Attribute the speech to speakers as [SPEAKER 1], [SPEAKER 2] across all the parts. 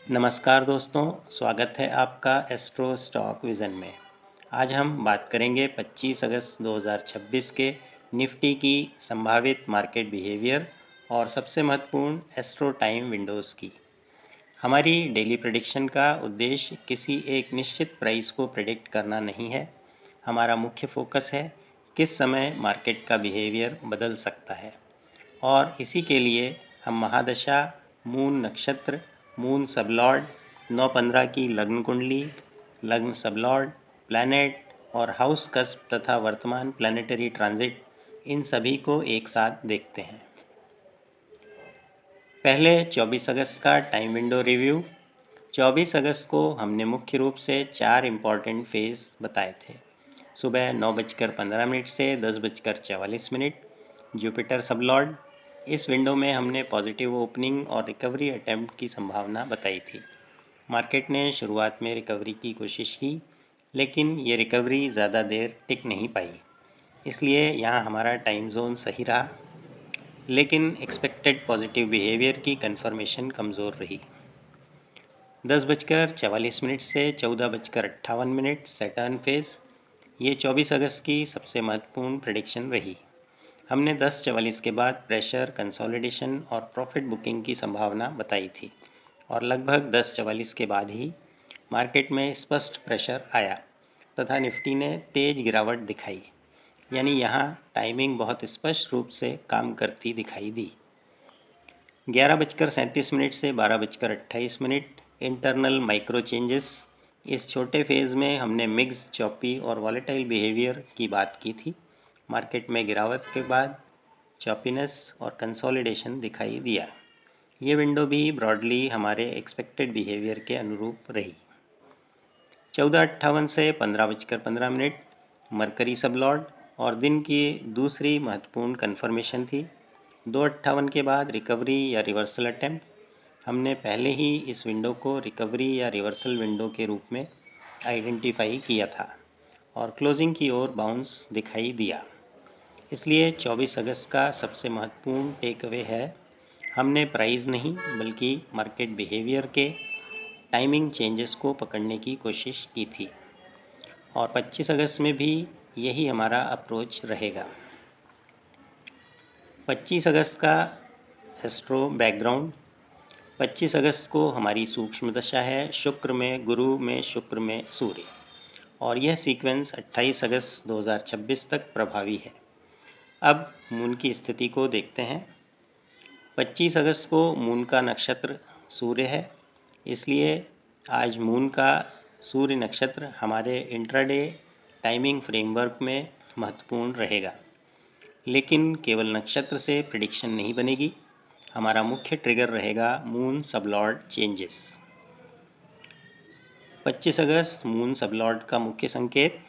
[SPEAKER 1] नमस्कार दोस्तों, स्वागत है आपका एस्ट्रो स्टॉक विज़न में। आज हम बात करेंगे 25 अगस्त 2026 के निफ्टी की संभावित मार्केट बिहेवियर और सबसे महत्वपूर्ण एस्ट्रो टाइम विंडोज़ की। हमारी डेली प्रेडिक्शन का उद्देश्य किसी एक निश्चित प्राइस को प्रेडिक्ट करना नहीं है। हमारा मुख्य फोकस है किस समय मार्केट का बिहेवियर बदल सकता है, और इसी के लिए हम महादशा, मून नक्षत्र, मून सबलॉर्ड, 9-15 की लग्न कुंडली, लग्न सबलॉर्ड, प्लैनेट और हाउस कस्प तथा वर्तमान प्लानिटरी ट्रांजिट, इन सभी को एक साथ देखते हैं। पहले 24 अगस्त का टाइम विंडो रिव्यू। 24 अगस्त को हमने मुख्य रूप से 4 इम्पॉर्टेंट फेज़ बताए थे। सुबह 9:15 से 10:44, जुपिटर सबलॉर्ड। इस विंडो में हमने पॉजिटिव ओपनिंग और रिकवरी अटेम्प्ट की संभावना बताई थी। मार्केट ने शुरुआत में रिकवरी की कोशिश की, लेकिन ये रिकवरी ज़्यादा देर टिक नहीं पाई, इसलिए यहाँ हमारा टाइम जोन सही रहा, लेकिन एक्सपेक्टेड पॉजिटिव बिहेवियर की कंफर्मेशन कमज़ोर रही। 10:44 से 14:58 सैटर्न फेज़, ये 24 अगस्त की सबसे महत्वपूर्ण प्रेडिक्शन रही। हमने 10:44 के बाद प्रेशर, कंसोलिडेशन और प्रॉफिट बुकिंग की संभावना बताई थी, और लगभग 10:44 के बाद ही मार्केट में स्पष्ट प्रेशर आया तथा निफ्टी ने तेज गिरावट दिखाई, यानी यहाँ टाइमिंग बहुत स्पष्ट रूप से काम करती दिखाई दी। 11:37 से 12:28 इंटरनल माइक्रो चेंजेस। इस छोटे फेज़ में हमने मिक्स, चॉपी और वॉलेटाइल बिहेवियर की बात की थी। मार्केट में गिरावट के बाद चॉपीनेस और कंसोलिडेशन दिखाई दिया। ये विंडो भी ब्रॉडली हमारे एक्सपेक्टेड बिहेवियर के अनुरूप रही। 14:58 से 15:15 मरकरी सबलॉर्ड और दिन की दूसरी महत्वपूर्ण कन्फर्मेशन थी। 2:58 के बाद रिकवरी या रिवर्सल अटेम्प्ट। हमने पहले ही इस विंडो को रिकवरी या रिवर्सल विंडो के रूप में आइडेंटिफाई किया था और क्लोजिंग की ओर बाउंस दिखाई दिया। इसलिए 24 अगस्त का सबसे महत्वपूर्ण टेक अवे है, हमने प्राइस नहीं बल्कि मार्केट बिहेवियर के टाइमिंग चेंजेस को पकड़ने की कोशिश की थी, और 25 अगस्त में भी यही हमारा अप्रोच रहेगा। 25 अगस्त का एस्ट्रो बैकग्राउंड। 25 अगस्त को हमारी सूक्ष्म दशा है शुक्र में गुरु में शुक्र में सूर्य, और यह सीक्वेंस 28 अगस्त 2026 तक प्रभावी है। अब मून की स्थिति को देखते हैं। 25 अगस्त को मून का नक्षत्र सूर्य है, इसलिए आज मून का सूर्य नक्षत्र हमारे इंट्राडे टाइमिंग फ्रेमवर्क में महत्वपूर्ण रहेगा, लेकिन केवल नक्षत्र से प्रिडिक्शन नहीं बनेगी। हमारा मुख्य ट्रिगर रहेगा मून सबलॉर्ड चेंजेस। 25 अगस्त मून सबलॉर्ड का मुख्य संकेत।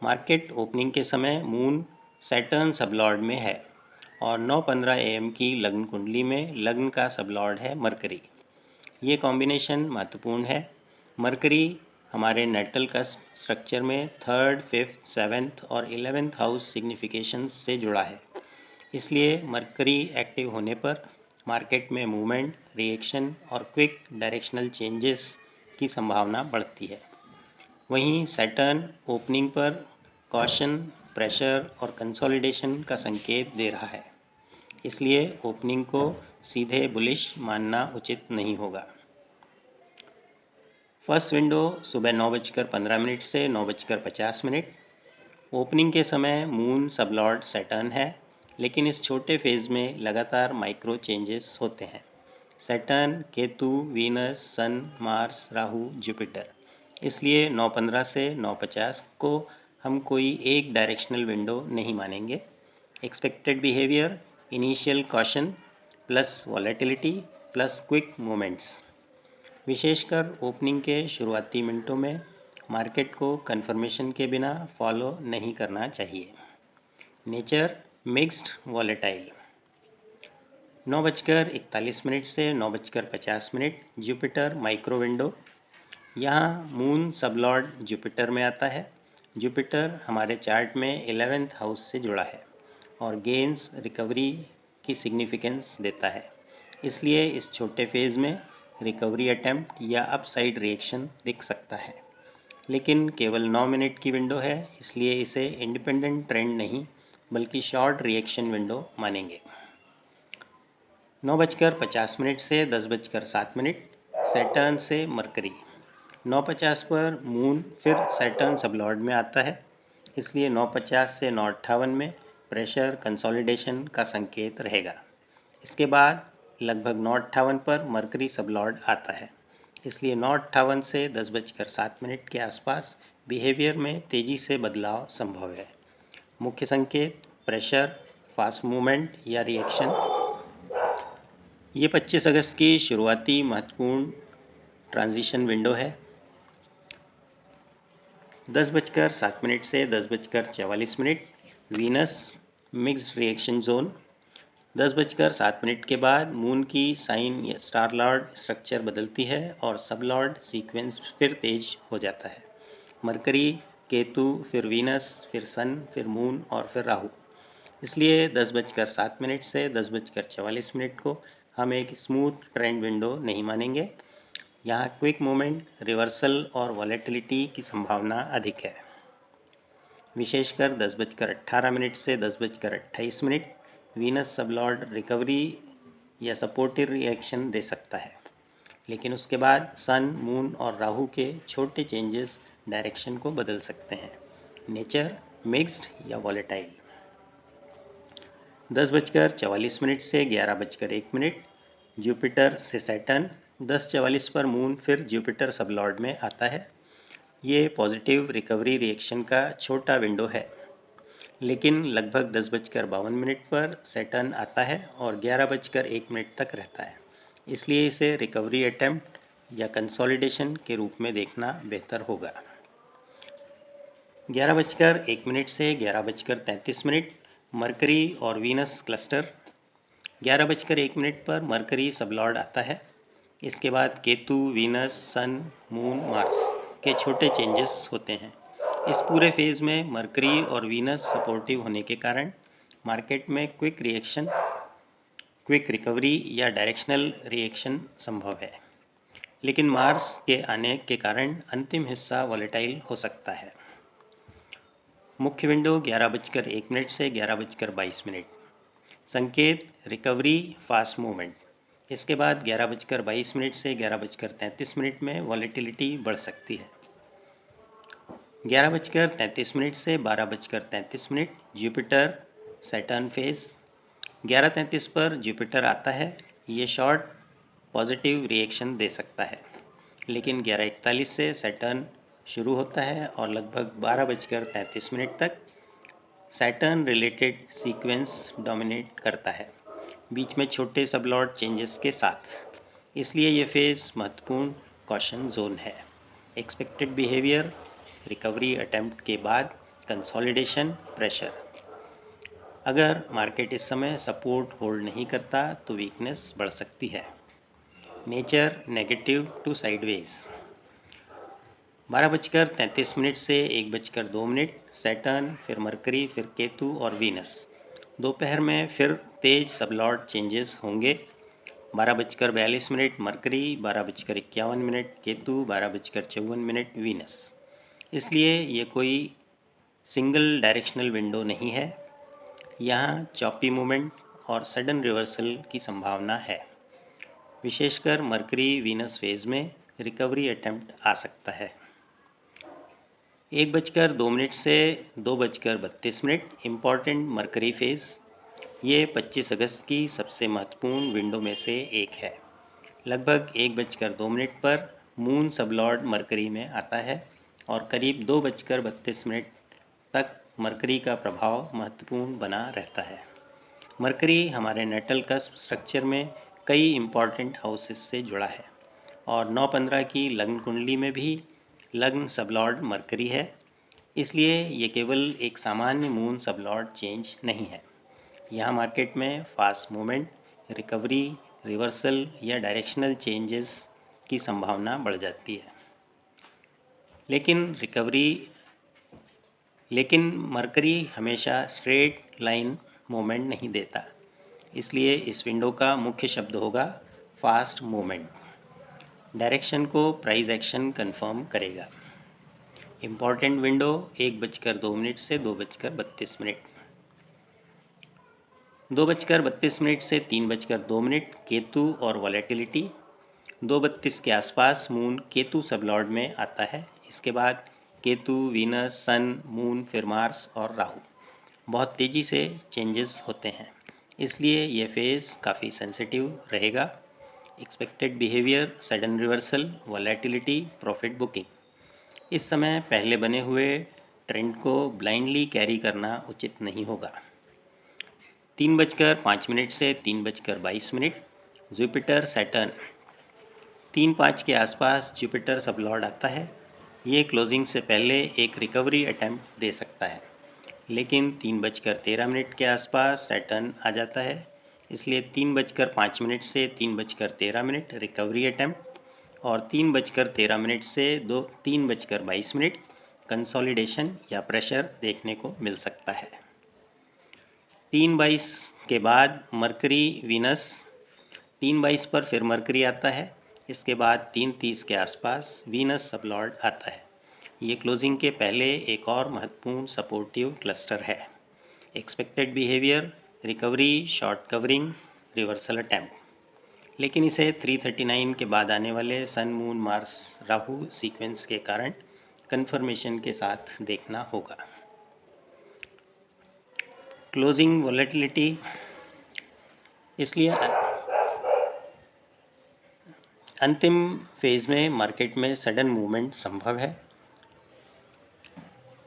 [SPEAKER 1] मार्केट ओपनिंग के समय मून सैटर्न सबलॉर्ड में है और 9:15 AM की लग्न कुंडली में लग्न का सबलॉर्ड है मरकरी। ये कॉम्बिनेशन महत्वपूर्ण है। मरकरी हमारे नेटल का स्ट्रक्चर में 3rd, 5th, 7th और 11th हाउस सिग्निफिकेशन से जुड़ा है, इसलिए मरकरी एक्टिव होने पर मार्केट में मूवमेंट, रिएक्शन और क्विक डायरेक्शनल चेंजेस की संभावना बढ़ती है। वहीं सैटर्न ओपनिंग पर कॉशन, प्रेशर और कंसोलिडेशन का संकेत दे रहा है, इसलिए ओपनिंग को सीधे बुलिश मानना उचित नहीं होगा। फर्स्ट विंडो सुबह 9:15 से 9:50। ओपनिंग के समय मून सबलॉर्ड सैटर्न है, लेकिन इस छोटे फेज़ में लगातार माइक्रो चेंजेस होते हैं। सैटर्न, केतु, वीनस, सन, मार्स, राहु, जुपिटर, इसलिए 9:15 से 9:50 को हम कोई एक डायरेक्शनल विंडो नहीं मानेंगे। Expected behaviour initial caution plus volatility plus quick moments. विशेषकर ओपनिंग के शुरुआती मिनटों में मार्केट को कंफर्मेशन के बिना फॉलो नहीं करना चाहिए। Nature mixed volatile. 9:41 से 9:50 जुपिटर माइक्रो विंडो। यहाँ मून सबलॉर्ड जुपिटर में आता है। जुपिटर हमारे चार्ट में 11th हाउस से जुड़ा है और गेंस रिकवरी की सिग्निफिकेंस देता है, इसलिए इस छोटे फेज़ में रिकवरी अटेम्प्ट या अपसाइड रिएक्शन दिख सकता है, लेकिन केवल 9 मिनट की विंडो है, इसलिए इसे इंडिपेंडेंट ट्रेंड नहीं बल्कि शॉर्ट रिएक्शन विंडो मानेंगे। 9:50 से 10:07 सैटर्न से मरकरी। 9:50 पर मून फिर सैटर्न सबलॉर्ड में आता है, इसलिए 9:50 से 9:58 में प्रेशर कंसोलिडेशन का संकेत रहेगा। इसके बाद लगभग 9:58 पर मरकरी सबलॉर्ड आता है, इसलिए 9:58 से 10:07 के आसपास बिहेवियर में तेज़ी से बदलाव संभव है। मुख्य संकेत प्रेशर, फास्ट मूवमेंट या रिएक्शन। ये 25 अगस्त की शुरुआती महत्वपूर्ण ट्रांजिशन विंडो है। 10:07 से 10:44 वीनस मिक्स्ड रिएक्शन जोन। 10:07 के बाद मून की साइन या स्टार लॉर्ड स्ट्रक्चर बदलती है और सब लॉर्ड सीक्वेंस फिर तेज हो जाता है। मरकरी, केतु, फिर वीनस, फिर सन, फिर मून और फिर राहु। इसलिए 10:07 से 10:44 को हम एक स्मूथ ट्रेंड विंडो नहीं मानेंगे। यहाँ क्विक मूवमेंट, रिवर्सल और वॉलेटिलिटी की संभावना अधिक है। विशेषकर 10:18 से 10:28 वीनस सबलॉर्ड रिकवरी या सपोर्टिव रिएक्शन दे सकता है, लेकिन उसके बाद सन, मून और राहु के छोटे चेंजेस डायरेक्शन को बदल सकते हैं। नेचर मिक्स्ड या वॉलेटाइल। 10:44 से 11:01 जुपिटर से सैटर्न। 10:44 पर मून फिर जुपिटर सबलॉर्ड में आता है। ये पॉजिटिव रिकवरी रिएक्शन का छोटा विंडो है, लेकिन लगभग 10:52 पर सैटर्न आता है और 11:01 तक रहता है, इसलिए इसे रिकवरी अटेम्प्ट या कंसोलिडेशन के रूप में देखना बेहतर होगा। 11:01 से 11:33 मरकरी और वीनस क्लस्टर। 11:01 पर मरकरी सबलॉर्ड आता है। इसके बाद केतु, वीनस, सन, मून, मार्स के छोटे चेंजेस होते हैं। इस पूरे फेज़ में मरकरी और वीनस सपोर्टिव होने के कारण मार्केट में क्विक रिकवरी या डायरेक्शनल रिएक्शन संभव है, लेकिन मार्स के आने के कारण अंतिम हिस्सा वॉलेटाइल हो सकता है। मुख्य विंडो 11:01 से 11:22। संकेत रिकवरी, फास्ट मूवमेंट। इसके बाद 11:22 से 11:33 में वॉलेटिलिटी बढ़ सकती है। 11:33 से 12:33 जुपिटर सैटर्न फेज। 11:33 पर जुपिटर आता है। ये शॉर्ट पॉजिटिव रिएक्शन दे सकता है, लेकिन 11:41 से सैटर्न शुरू होता है और लगभग 12:33 तक सैटर्न रिलेटेड सीक्वेंस डोमिनेट करता है, बीच में छोटे सबलॉर्ड चेंजेस के साथ। इसलिए ये फेज़ महत्वपूर्ण कॉशन जोन है। एक्सपेक्टेड बिहेवियर रिकवरी अटेम्प्ट के बाद कंसोलिडेशन प्रेशर। अगर मार्केट इस समय सपोर्ट होल्ड नहीं करता तो वीकनेस बढ़ सकती है। Nature negative to sideways. 12:33 से 1:02 सैटर्न, फिर मरकरी, फिर केतु और वीनस। दोपहर में फिर तेज सबलॉर्ड चेंजेस होंगे। 12:42 मरकरी, 12:51 केतु, 12:54 वीनस। इसलिए ये कोई सिंगल डायरेक्शनल विंडो नहीं है। यहाँ चॉपी मूवमेंट और सडन रिवर्सल की संभावना है। विशेषकर मरकरी वीनस फेज में रिकवरी अटेम्प्ट आ सकता है। 1:02 से 2:32 इम्पॉर्टेंट मरकरी फेज़। ये 25 अगस्त की सबसे महत्वपूर्ण विंडो में से एक है। लगभग 1:02 पर मून सबलॉर्ड मरकरी में आता है और करीब 2:32 तक मरकरी का प्रभाव महत्वपूर्ण बना रहता है। मरकरी हमारे नेटल कस्प स्ट्रक्चर में कई इम्पॉर्टेंट हाउसेस से जुड़ा है और 9-15 की लग्न कुंडली में भी लग्न सबलॉर्ड मरकरी है। इसलिए ये केवल एक सामान्य मून सबलॉर्ड चेंज नहीं है। यहाँ मार्केट में फास्ट मूवमेंट, रिकवरी, रिवर्सल या डायरेक्शनल चेंजेस की संभावना बढ़ जाती है। लेकिन मरकरी हमेशा स्ट्रेट लाइन मूवमेंट नहीं देता, इसलिए इस विंडो का मुख्य शब्द होगा फास्ट मूवमेंट। डायरेक्शन को प्राइस एक्शन कंफर्म करेगा। इम्पॉर्टेंट विंडो 1:02 से 2:32, 2:32 से 3:02, केतु और वॉलेटिलिटी। 2:32 के आसपास मून केतु सबलॉर्ड में आता है। इसके बाद केतु, वीनस, सन, मून, फिर मार्स और राहु। बहुत तेज़ी से चेंजेस होते हैं, इसलिए ये फेज़ काफ़ी सेंसिटिव रहेगा। Expected behaviour, sudden reversal, volatility, profit booking. इस समय पहले बने हुए ट्रेंड को ब्लाइंडली कैरी करना उचित नहीं होगा। 3:05 से 3:22, जुपिटर सैटर्न। 3:05 के आसपास जुपिटर सबलॉर्ड आता है। ये क्लोजिंग से पहले एक रिकवरी अटैम्प्ट दे सकता है, लेकिन 3:13 के आसपास सैटर्न आ जाता है, इसलिए 3:05 से 3:13 रिकवरी अटैम्प्ट और 3:13 से 3:22 कंसोलिडेशन या प्रेशर देखने को मिल सकता है। 3:22 के बाद मरकरी वीनस। 3:22 पर फिर मरकरी आता है। इसके बाद 3:30 के आसपास वीनस सबलॉर्ड आता है। ये क्लोजिंग के पहले एक और महत्वपूर्ण सपोर्टिव क्लस्टर है। Expected behaviour, recovery, short covering, reversal attempt. लेकिन इसे 3:39 के बाद आने वाले सन, मून, मार्स, राहु सीक्वेंस के कारण कन्फर्मेशन के साथ देखना होगा। क्लोजिंग वॉलेटिलिटी, इसलिए अंतिम फेज़ में मार्केट में सडन मूवमेंट संभव है,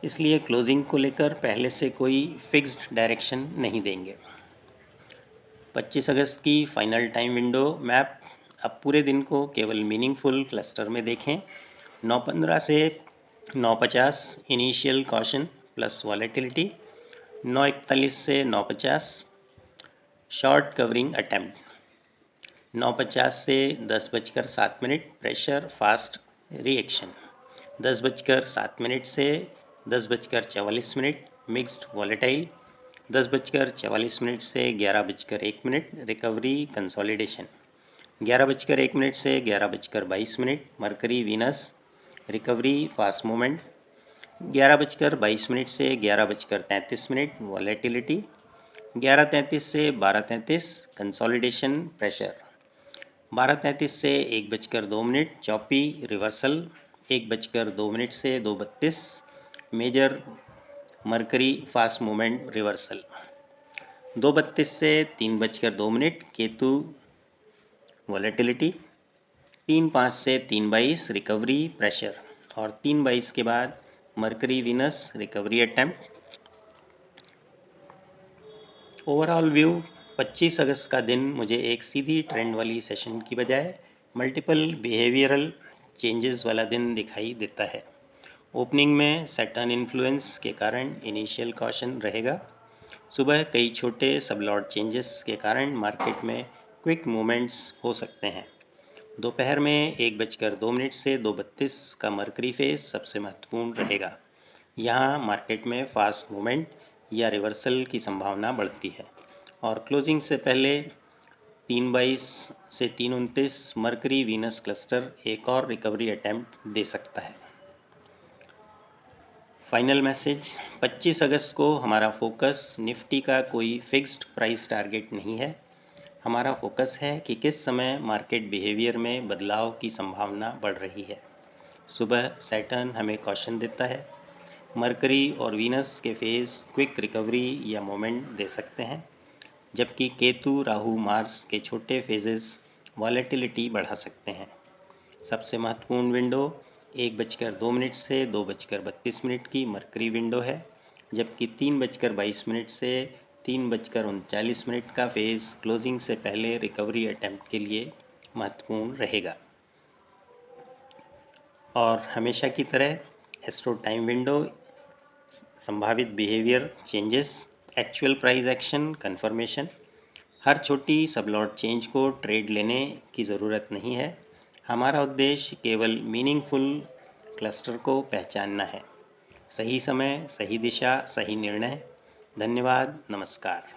[SPEAKER 1] इसलिए क्लोजिंग को लेकर पहले से कोई फिक्स्ड डायरेक्शन नहीं देंगे। 25 अगस्त की फाइनल टाइम विंडो मैप। अब पूरे दिन को केवल मीनिंगफुल क्लस्टर में देखें। 9:15 से 9:50 इनिशियल कॉशन प्लस वॉलेटिलिटी। 9:41 से 9:50 शॉर्ट कवरिंग अटैम्प्ट। 9:50 से 10:07 प्रेशर फास्ट रिएक्शन। 10:07 से 10:44 मिक्स्ड वॉलेटाइल। 10:44 से 11:01 रिकवरी कंसोलिडेशन। 11:01 से 11:22 mercury Venus recovery fast movement. 11:22 से 11:33 वॉलेटिलिटी। 11:33 से 12:33 कंसोलिडेशन प्रेशर। 12:33 से 1:02 चॉपी रिवर्सल। 1:02 से 2:32 major mercury fast movement reversal. 2:32 से 3:02 केतु वॉलेटिलिटी। 3:05 से 3:22 रिकवरी प्रेशर और 3:22 के बाद mercury Venus recovery attempt. Overall view, 25 अगस्त का दिन मुझे एक सीधी ट्रेंड वाली सेशन की बजाय मल्टीपल बिहेवियरल चेंजेस वाला दिन दिखाई देता है। ओपनिंग में सैटर्न इन्फ्लुएंस के कारण इनिशियल कॉशन रहेगा। सुबह कई छोटे सबलॉट चेंजेस के कारण मार्केट में क्विक मूवमेंट्स हो सकते हैं। दोपहर में 1:02 से 2:32 का मरकरी फेज सबसे महत्वपूर्ण रहेगा। यहाँ मार्केट में फास्ट मूवमेंट या रिवर्सल की संभावना बढ़ती है और क्लोजिंग से पहले 3:22 से 3:29 मरकरी वीनस क्लस्टर एक और रिकवरी अटैम्प्ट दे सकता है। फाइनल मैसेज, 25 अगस्त को हमारा फोकस निफ्टी का कोई फिक्स्ड प्राइस टारगेट नहीं है। हमारा फोकस है कि किस समय मार्केट बिहेवियर में बदलाव की संभावना बढ़ रही है। सुबह सैटर्न हमें कॉशन देता है। मरकरी और वीनस के फेज़ क्विक रिकवरी या मोमेंट दे सकते हैं, जबकि केतु, राहु, मार्स के छोटे फेजेस वॉलेटिलिटी बढ़ा सकते हैं। सबसे महत्वपूर्ण विंडो 1:02 से 2:32 की मरकरी विंडो है, जबकि 3:22 से 3:39 का फेज़ क्लोजिंग से पहले रिकवरी अटैम्प्ट के लिए महत्वपूर्ण रहेगा। और हमेशा की तरह एस्ट्रो टाइम विंडो, संभावित behaviour changes, actual price action confirmation. हर छोटी सबलॉट चेंज को ट्रेड लेने की ज़रूरत नहीं है। हमारा उद्देश्य केवल मीनिंगफुल क्लस्टर को पहचानना है। सही समय, सही दिशा, सही निर्णय। धन्यवाद, नमस्कार।